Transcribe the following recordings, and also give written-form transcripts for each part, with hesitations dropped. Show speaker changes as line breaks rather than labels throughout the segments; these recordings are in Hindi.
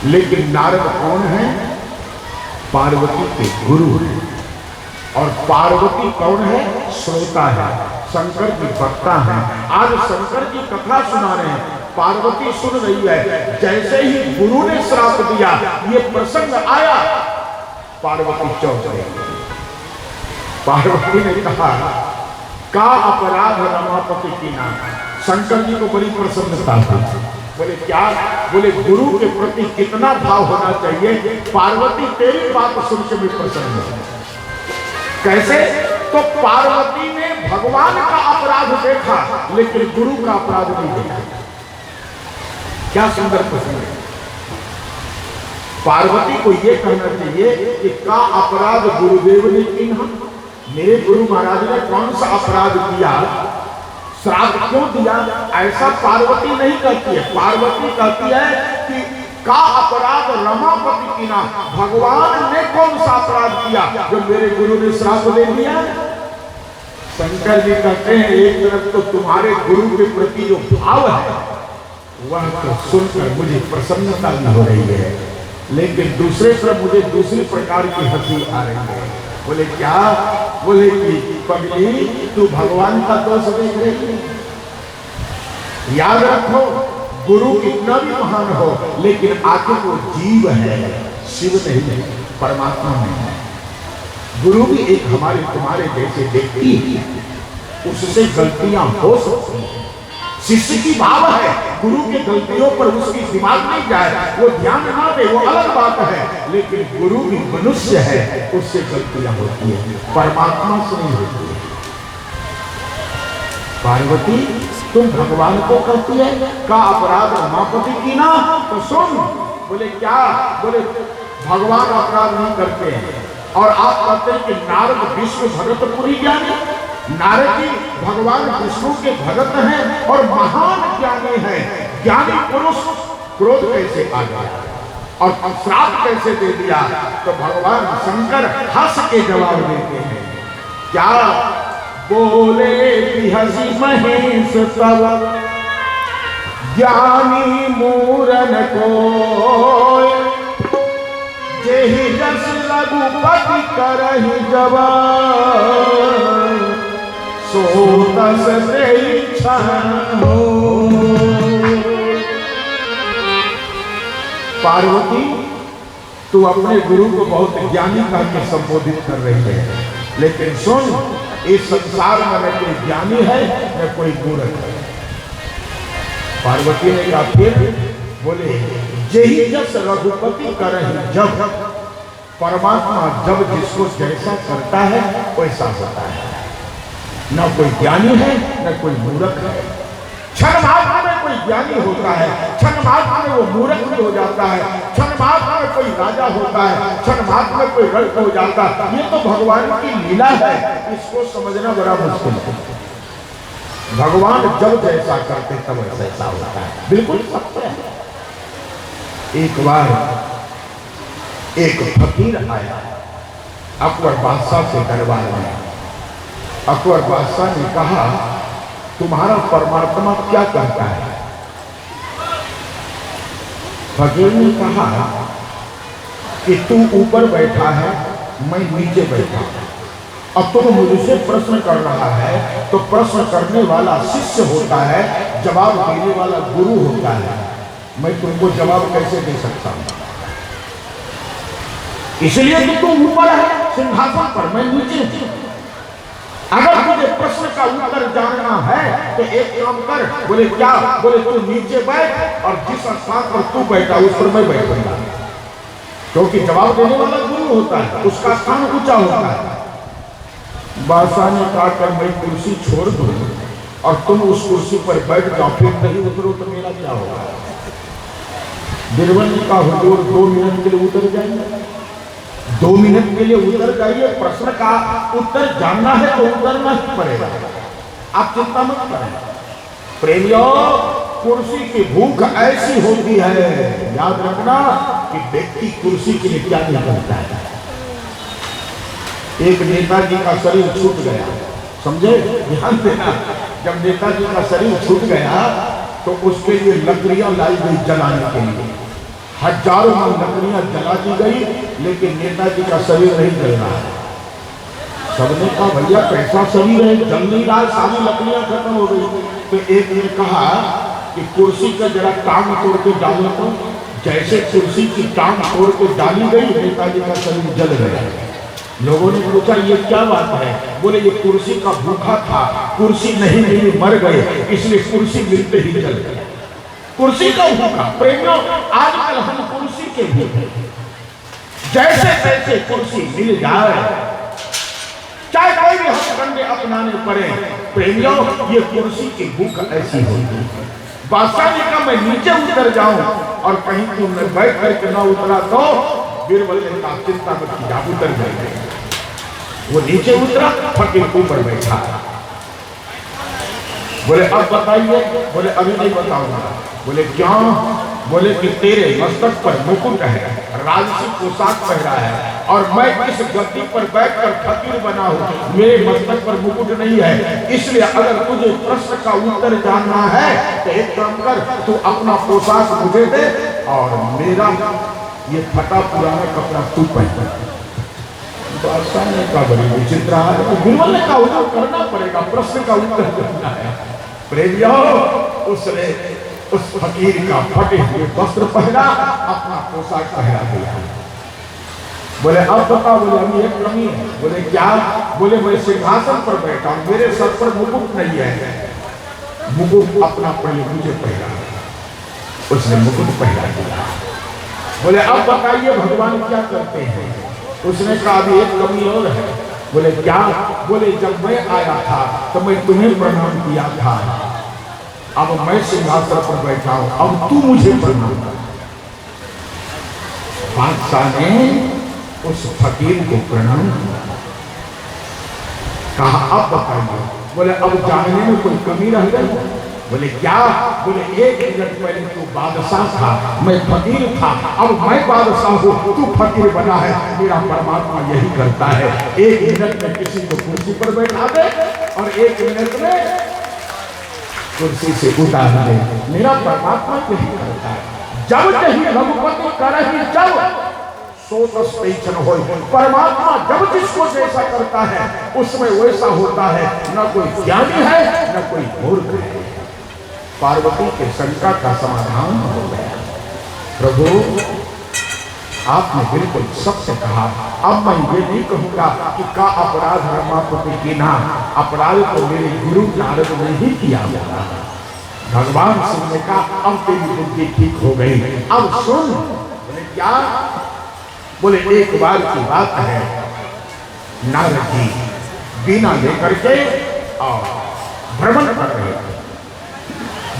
लेकिन नारद कौन है? पार्वती के गुरु हैं। और पार्वती कौन है? श्रोता है, शंकर की वक्ता है। आज शंकर की कथा सुना रहे हैं, पार्वती सुन रही है। जैसे ही गुरु ने श्राप दिया, ये प्रसंग आया, पार्वती चौंक गई। पार्वती ने कहा, का अपराध रमापति की नाम। शंकर जी को बड़ी प्रसन्नता था। बोले क्या? बोले गुरु के प्रति कितना भाव होना चाहिए। पार्वती तेरी बात सुन के भी प्रसन्न है। कैसे? तो पार्वती ने भगवान का अपराध देखा, लेकिन गुरु का अपराध नहीं देखा। क्या सुंदर प्रसंग है। पार्वती को यह कहना चाहिए कि का अपराध गुरुदेव ने किया। मेरे गुरु महाराज ने कौन सा अपराध किया, श्राप क्यों दिया? ऐसा पार्वती नहीं कहती है। पार्वती कहती है कि का अपराध रमापति की ना, भगवान ने कौन सा अपराध किया जो मेरे गुरु ने श्राप दे दिया। शंकर जी कहते हैं, एक तरफ तो तुम्हारे गुरु के प्रति जो भाव है वह तो सुनकर मुझे प्रसन्नता भी हो रही है, लेकिन दूसरे तरफ मुझे दूसरी प्रकार की हंसी आ रही है। बोले क्या? बोले कि पगली तू भगवान का दोष देख रही। याद रखो, गुरु कितना भी महान हो, लेकिन आखिर वो जीव है, शिव नहीं, परमात्मा नहीं है। गुरु भी एक हमारे तुम्हारे जैसे व्यक्ति है, उससे गलतियां हो सकती हैं। शिष्य की भाव है, गुरु के गलतियों पर उसकी दिमाग नहीं जाए, वो ध्यान ना दे, वो अलग बात है। लेकिन गुरु भी मनुष्य है, उससे गलतियां होती है, परमात्मा से नहीं होती है। पार्वती तुम भगवान को कहती है का अपराध रमापति की ना, तो सुन। बोले क्या? बोले भगवान अपराध नहीं करते हैं। और आप कहते हैं कि नारद विष्णु भगत पुरी ज्ञानी। नारद जी भगवान विष्णु के भगत हैं और महान ज्ञानी हैं। ज्ञानी पुरुष क्रोध कैसे आ गया और श्राप कैसे दे दिया? तो भगवान शंकर हंस के जवाब देते हैं। क्या बोले हंसी महेश तब ज्ञानी मूरन को, जेहि जस रघुपति करहि जवान, सो तस तेरी इच्छा हो। पार्वती तू अपने गुरु को बहुत ज्ञानी करके संबोधित कर रही है, लेकिन सुन, इस संसार में न कोई ज्ञानी है न कोई मूर्ख है। पार्वती ने कहा फिर? बोले जेहि जस रघुपति करहि जब, परमात्मा जब जिसको जैसा करता है वैसा होता है। न कोई ज्ञानी है न कोई मूर्ख है। क्षण मात्र में कोई ज्ञानी होता है, क्षण मात्र में वो मूर्ख भी हो जाता है, क्षण मात्र में कोई राजा होता है, क्षण मात्र में कोई रक्त हो जाता है। ये तो भगवान की लीला है, इसको समझना बड़ा मुश्किल है। भगवान जब जैसा करते तब वैसा होता है, बिल्कुल सत्य है। एक बार एक फकीर आया अकबर बादशाह से दरबार में। अकबर बादशाह ने कहा, तुम्हारा परमात्मा क्या कहता है? फकीर ने कहा कि तू ऊपर बैठा है, मैं नीचे बैठा हूं। अब तुम मुझसे प्रश्न कर रहा है, तो प्रश्न करने वाला शिष्य होता है, जवाब देने वाला गुरु होता है। मैं तुमको जवाब कैसे दे सकता हूं? इसलिए तो तुम ऊपर है सिंहासन पर, मैं नीचे हूं। अगर तुझे प्रश्न का उत्तर जानना है तो एक काम कर। बोले क्या? बोले तू नीचे बैठ और जिस स्थान पर तू बैठा उस पर मैं बैठूंगा, क्योंकि जवाब देने वाला गुरु होता है, उसका स्थान ऊंचा होता है। बादशाह ने कहा कर मैं कुर्सी छोड़ दूं और तुम उस कुर्सी पर बैठ जाओ, फिर नहीं उतरो तो मेरा क्या होगा? बीरबल ने कहा हुजूर 2 मिनट के लिए उतर जाएंगे। 2 मिनट के लिए उतर जाइए, प्रश्न का उत्तर जानना है तो उतरना ही पड़ेगा, आप चिंता मत करें। प्रेमियों, कुर्सी की भूख ऐसी होती है, याद रखना कि व्यक्ति कुर्सी के लिए क्या नहीं करता है। एक नेताजी का शरीर छूट गया, समझे? ध्यान देना, जब नेताजी का शरीर छूट गया तो उसके लिए लकड़ियां लाई गई जलाने के लिए। हजारों में लकड़ियां जला दी गई, लेकिन नेताजी का शरीर नहीं जल रहा है। सबने कहा भैया कैसा शरीर है, जल नहीं रहा, सारी लकड़ियां खत्म हो गई। तो एक ने कहा कि कुर्सी का जरा टांग तोड़ के डालो। तो जैसे कुर्सी की टांग तोड़ के डाली गई, नेताजी का शरीर जल गया। लोगों ने पूछा ये क्या बात है? बोले ये कुर्सी का भूखा था, कुर्सी नहीं मिली, मर गए, इसलिए कुर्सी मिलते ही जल गया। कुर्सी का भूखा। प्रेमियों, आजकल हम कुर्सी के भूखे, जैसे तैसे कुर्सी मिल जाए, चाहे कोई भी हथकंडे अपनाने पड़े। प्रेमियों, ये कुर्सी की भूख ऐसी होगी। बादशाह ने कहा मैं नीचे उतर जाऊं, और कहीं तू मैं बैठ करके ना उतरा तो बीरबल ने कहा चिंता मत की, आप उतर जाएंगे। वो नीचे उतरा, फकीर ऊपर बैठा। बोले अब बताइए? बोले अभी नहीं बताऊंगा। बोले क्यों? बोले कि तेरे मस्तक पर मुकुट है, राजसी पोशाक पहना है, और मैं इस गद्दी पर बैठकर फकीर बना हूं, मेरे मस्तक पर मुकुट नहीं है। इसलिए अगर तुझे प्रश्न का उत्तर जानना है तो एक काम कर, तू अपना पोशाक मुझे दे और मेरा ये फटा पुराना कपड़ा तू पहन। बादशाह ने कहा बड़ी विचित्र है। तो बीरबल ने कहा उत्तर करना पड़ेगा, प्रश्न का उत्तर करना है। प्रेमियों, उसने उस फकीर का फटे हुए वस्त्र पहना, अपना पोशाक पहना दिया। बोले अब बताओ? बोले अभी एक कमी है। बोले क्या? बोले मैं सिंहासन पर बैठा हूं, मेरे सर पर मुकुट नहीं है। मुकुट अपना पहले मुझे पहना। उसने मुकुट पहना दिया। बोले अब बताइए भगवान क्या करते हैं? उसने कहा अभी एक कमी और है। बोले क्या? बोले जब मैं आया था तो मैं तुम्हें प्रणाम किया था, अब मैं सिंहासन पर बैठा हूं, अब तू मुझे प्रणाम कर। बादशाह ने उस फकीर को प्रणाम किया। कहा अब बताइए? बोले अब जानने में कोई कमी रह गई? बोले क्या? बोले एक मिनट पहले तू बादशाह था, मैं फकीर था, अब मैं बादशाह हूं, तू फकीर बना है। मेरा परमात्मा यही करता है, एक मिनट में किसी को कुर्सी पर बैठा दे और एक मिनट में कुर्सी से उतार दे। मेरा परमात्मा यही करता है। जब कहीं रघुपति करही जब सो तस पैछन हो। परमात्मा जब जिसको जैसा करता है उसमें वैसा होता है। न कोई ज्ञानी है न कोई मूर्ख है। पार्वती के शंका का समाधान हो गया। प्रभु आपने बिल्कुल सत्य कहा। अब मैं ये नहीं कहूंगा कि का अपराध रमापति की ना, अपराध तो मेरे गुरु नारद ने ही किया होगा। भगवान शिव ने कहा अब तेरी बुद्धि ठीक हो गई, अब सुन। बोले क्या? बोले एक बार की बात है, नारद जी बीना लेकर के और भ्रमण कर रहे थे।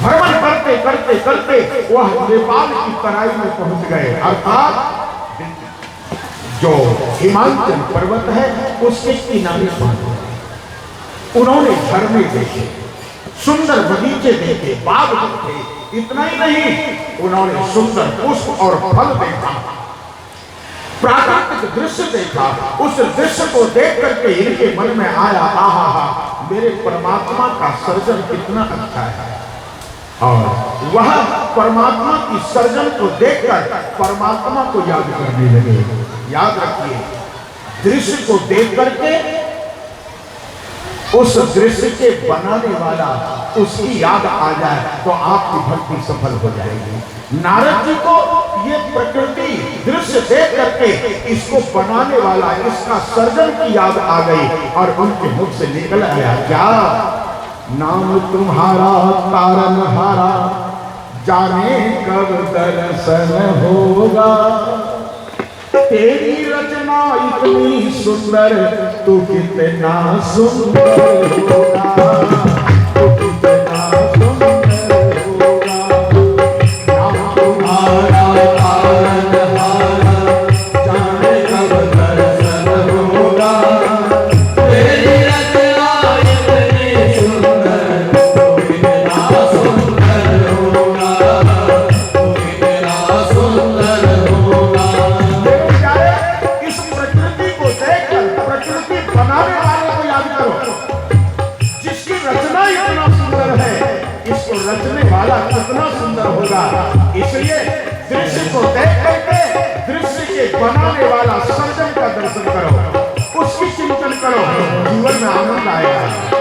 भ्रमण करते करते करते वह नेपाल की तराई में पहुंच गए, अर्थात जो हिमाचल पर्वत है उसके किनारे पहुंचे। उन्होंने झरने देखे, सुंदर बगीचे देखे, बाग देखे। इतना ही नहीं, उन्होंने सुंदर पुष्प और फल देखा, प्राकृतिक दृश्य देखा। उस दृश्य को देख करके इनके मन में आया, आहा मेरे परमात्मा का सर्जन कितना अच्छा है। और वह परमात्मा की सर्जन को देखकर परमात्मा को याद करने लगे। याद रखिए, दृश्य को देख करके उस दृश्य के बनाने वाला उसकी याद आ जाए तो आपकी भक्ति सफल हो जाएगी। नारद जी को ये प्रकृति दृश्य देख करके इसको बनाने वाला, इसका सर्जन की याद आ गई और उनके मुख से निकल आया, क्या नाम तुम्हारा तारनहारा, जाने कब दर्शन होगा। तेरी रचना इतनी सुंदर, तू कितना सुंदर होगा, तू कितना सुंदर होगा। नाम तुम्हारा तारनहारा, जाने कब दर्शन होगा। तेरी रचना इतनी सुंदर, तू कितना सुंदर होगा, तू कितना सुंदर होगा। इस प्रकृति को देखकर प्रकृति बनाने वाले को याद करो, जिसकी रचना इतना बनाने वाला सर्जन का दर्शन करो, उसकी चिंतन करो, जीवन में आनंद आएगा।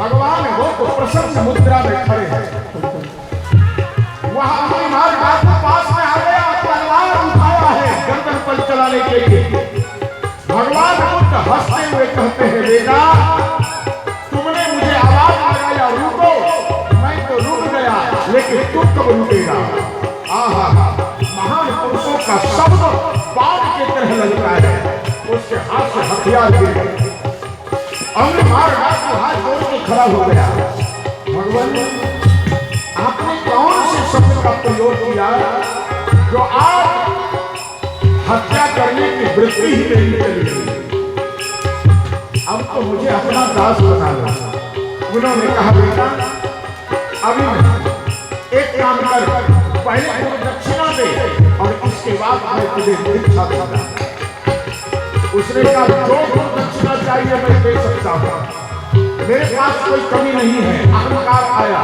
भगवान बुद्ध प्रसन्न मुद्रा में खड़े हैं, वहां हनुमान बाबू पास में आ गया, तलवार उठाया है गर्दन पर चलाने के लिए। भगवान बुद्ध हंसते हुए कहते हैं, बेटा तुमने मुझे आवाज लगाया रुको, मैं तो रुक गया, लेकिन तू कब रुकेगा? आहा, महान पुरुषों का शब्द बाण की तरह लगता है, उसके हाथ से हथियार गिर गए। हनुमान हाथ जोड़ के खड़ा हो गया, भगवान आपने कौन से शब्द का प्रयोग किया जो आप हत्या करने की वृत्ति ही नहीं चली गई? अब तो मुझे अपना दास बना लो। उन्होंने कहा, बेटा अभी एक काम कर, पहले तुम दक्षिणा दे और इसके बाद मैं तुझे दीक्षा दूंगा। उसने कहा, जो दक्षिणा चाहिए मैं दे सकता हूं, मेरे पास कोई कमी नहीं है। अहंकार आया,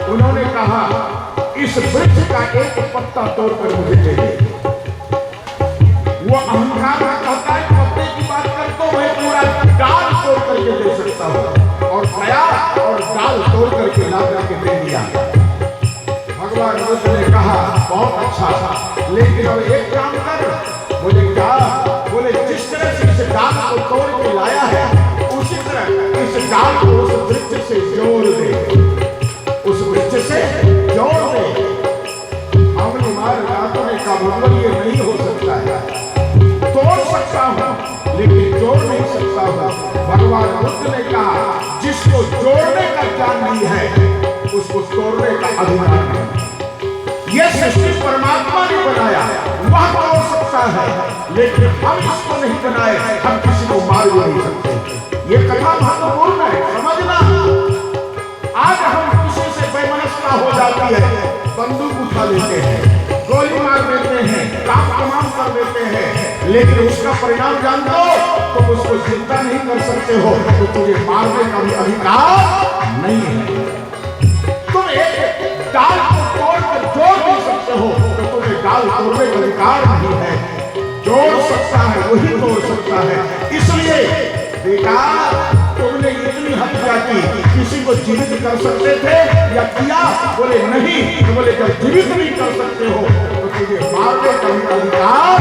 उन्होंने कहा, इस वृक्ष का एक पत्ता तोड़कर मुझे दे दे। वो अहंकार कहता है, पत्ते की बात कर तो मैं पूरा डाल तोड़ करके दे सकता हूं, और गया और डाल तोड़ करके ला करके दे दिया। भगवान बुद्ध ने कहा, बहुत अच्छा था, लेकिन अब एक काम कर। बोले क्या? बोले जिस तरह से इस डाल को तोड़ के लाया है, उसी तरह इस डाल को उस वृक्ष से जोड़ दे, उस वृक्ष से जोड़ दे। हमने मार रातों ने कहा, भगवान ये नहीं हो सकता है, तोड़ सकता हूं लेकिन जोड़ नहीं सकता हूं। भगवान बुद्ध ने कहा, जिसको जोड़ने का ज्ञान नहीं है उसको तोड़ने का अधिकार नहीं। यह सृष्टि परमात्मा ने बनाया, वह तोड़ सकता है, लेकिन हम इसको नहीं बनाए, हम किसी को मार भी नहीं सकते। ये कथा महत्वपूर्ण है, समझना। आज हम किसी से बेमनस्ता हो जाती है, बंदूक उठा लेते हैं, गोली मार देते हैं, काम तमाम कर देते हैं, लेकिन उसका परिणाम जान दो, तुम उसको चिंता नहीं कर सकते हो, तो तुझे मारने का भी अधिकार नहीं है। तुम एक डाल को तोड़कर जोड़ नहीं सकते हो, तो तुम्हें डाल तोड़ने का अधिकार नहीं है। जोड़ सकता है वही तोड़ सकता है। इसलिए बेटा तुमने इतनी हत्या की, किसी को जीवित कर सकते थे या किया? बोले नहीं। तो बोले जब जीवित नहीं कर सकते हो तो तुझे मारने का भी अधिकार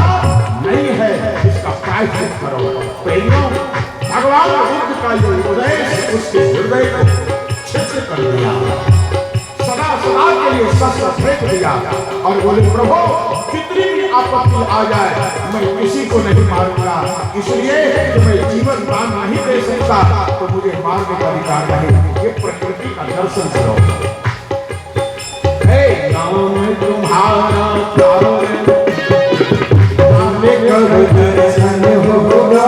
नहीं है, इसका प्रायश्चित करो। प्रेमियों, भगवान बुद्ध का ये उपदेश उसके हृदय को छिद्र कर दिया, सदा सदा के लिए शस्त्र फेंक दिया और बोले, प्रभु कितनी भी आपत्ति आ जाए मैं किसी को नहीं मारूंगा, इसलिए तुम्हें जीवन दान नहीं दे सकता, तो मुझे मारने का अधिकार नहीं। ये प्रकृति का दर्शन करो। हे नाम तुम्हारा दर्शन होगा,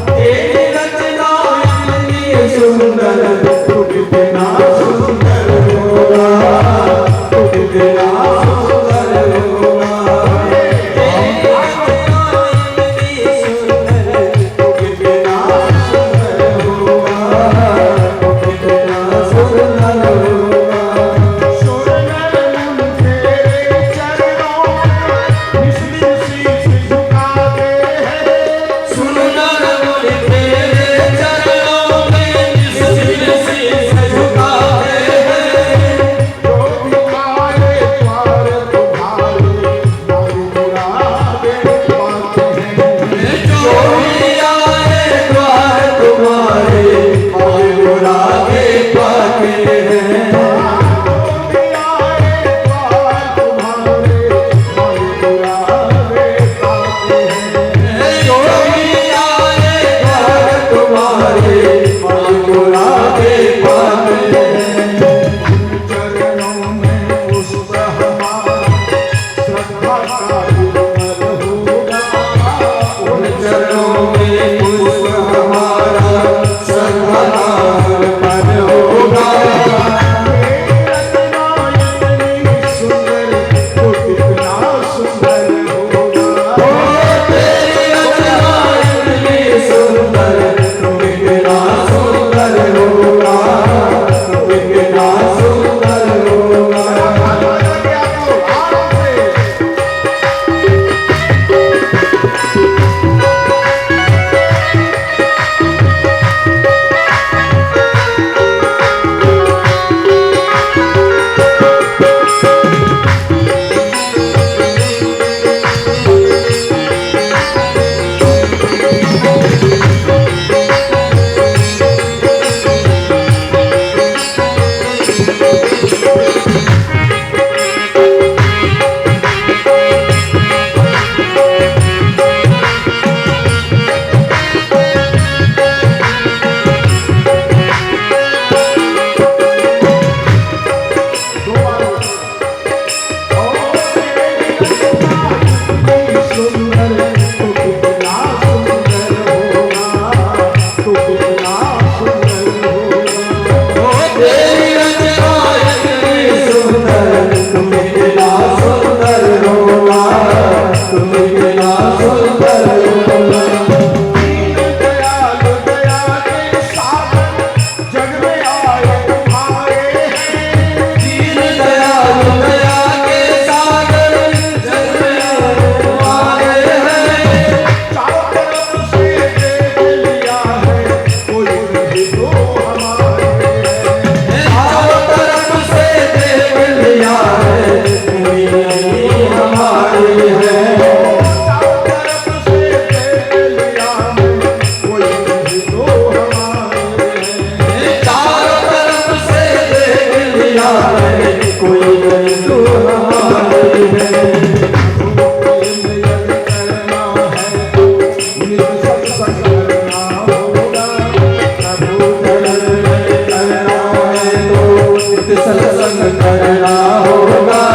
तेरी रचना इतनी सुंदर, तू कितना सुंदर होगा, तू कितना सुंदर होगा, तेरी रचना इतनी सुंदर, तू कितना सुंदर होगा, तू कितना सुंदर होगा। सुंदर मुन तेरे चरणों
है, कोई नहीं तू हमारी है। सत्संग करना होगा,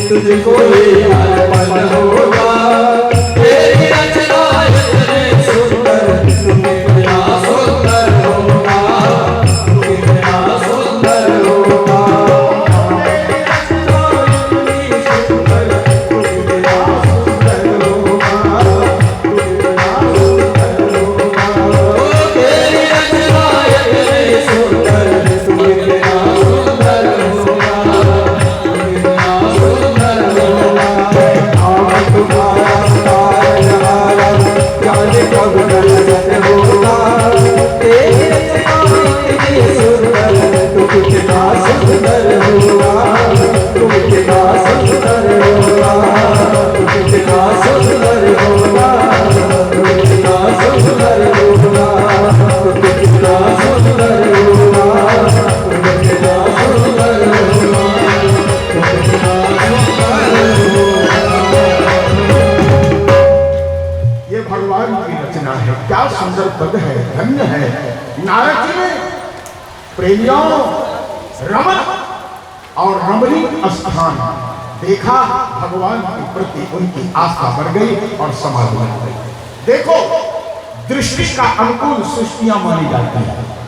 तुझको ही अर्पण होगा। तेरी रचना इतनी सुंदर, तुम इतना सुंदर हो।
सुंदर पद है, धन्य है। नारद जी ने प्रेमियों रमन और रमणीक स्थान देखा, भगवान के प्रति उनकी आस्था बढ़ गई और समाधि बन गई। देखो, दृष्टि का अनुकूल सृष्टियां मानी जाती है।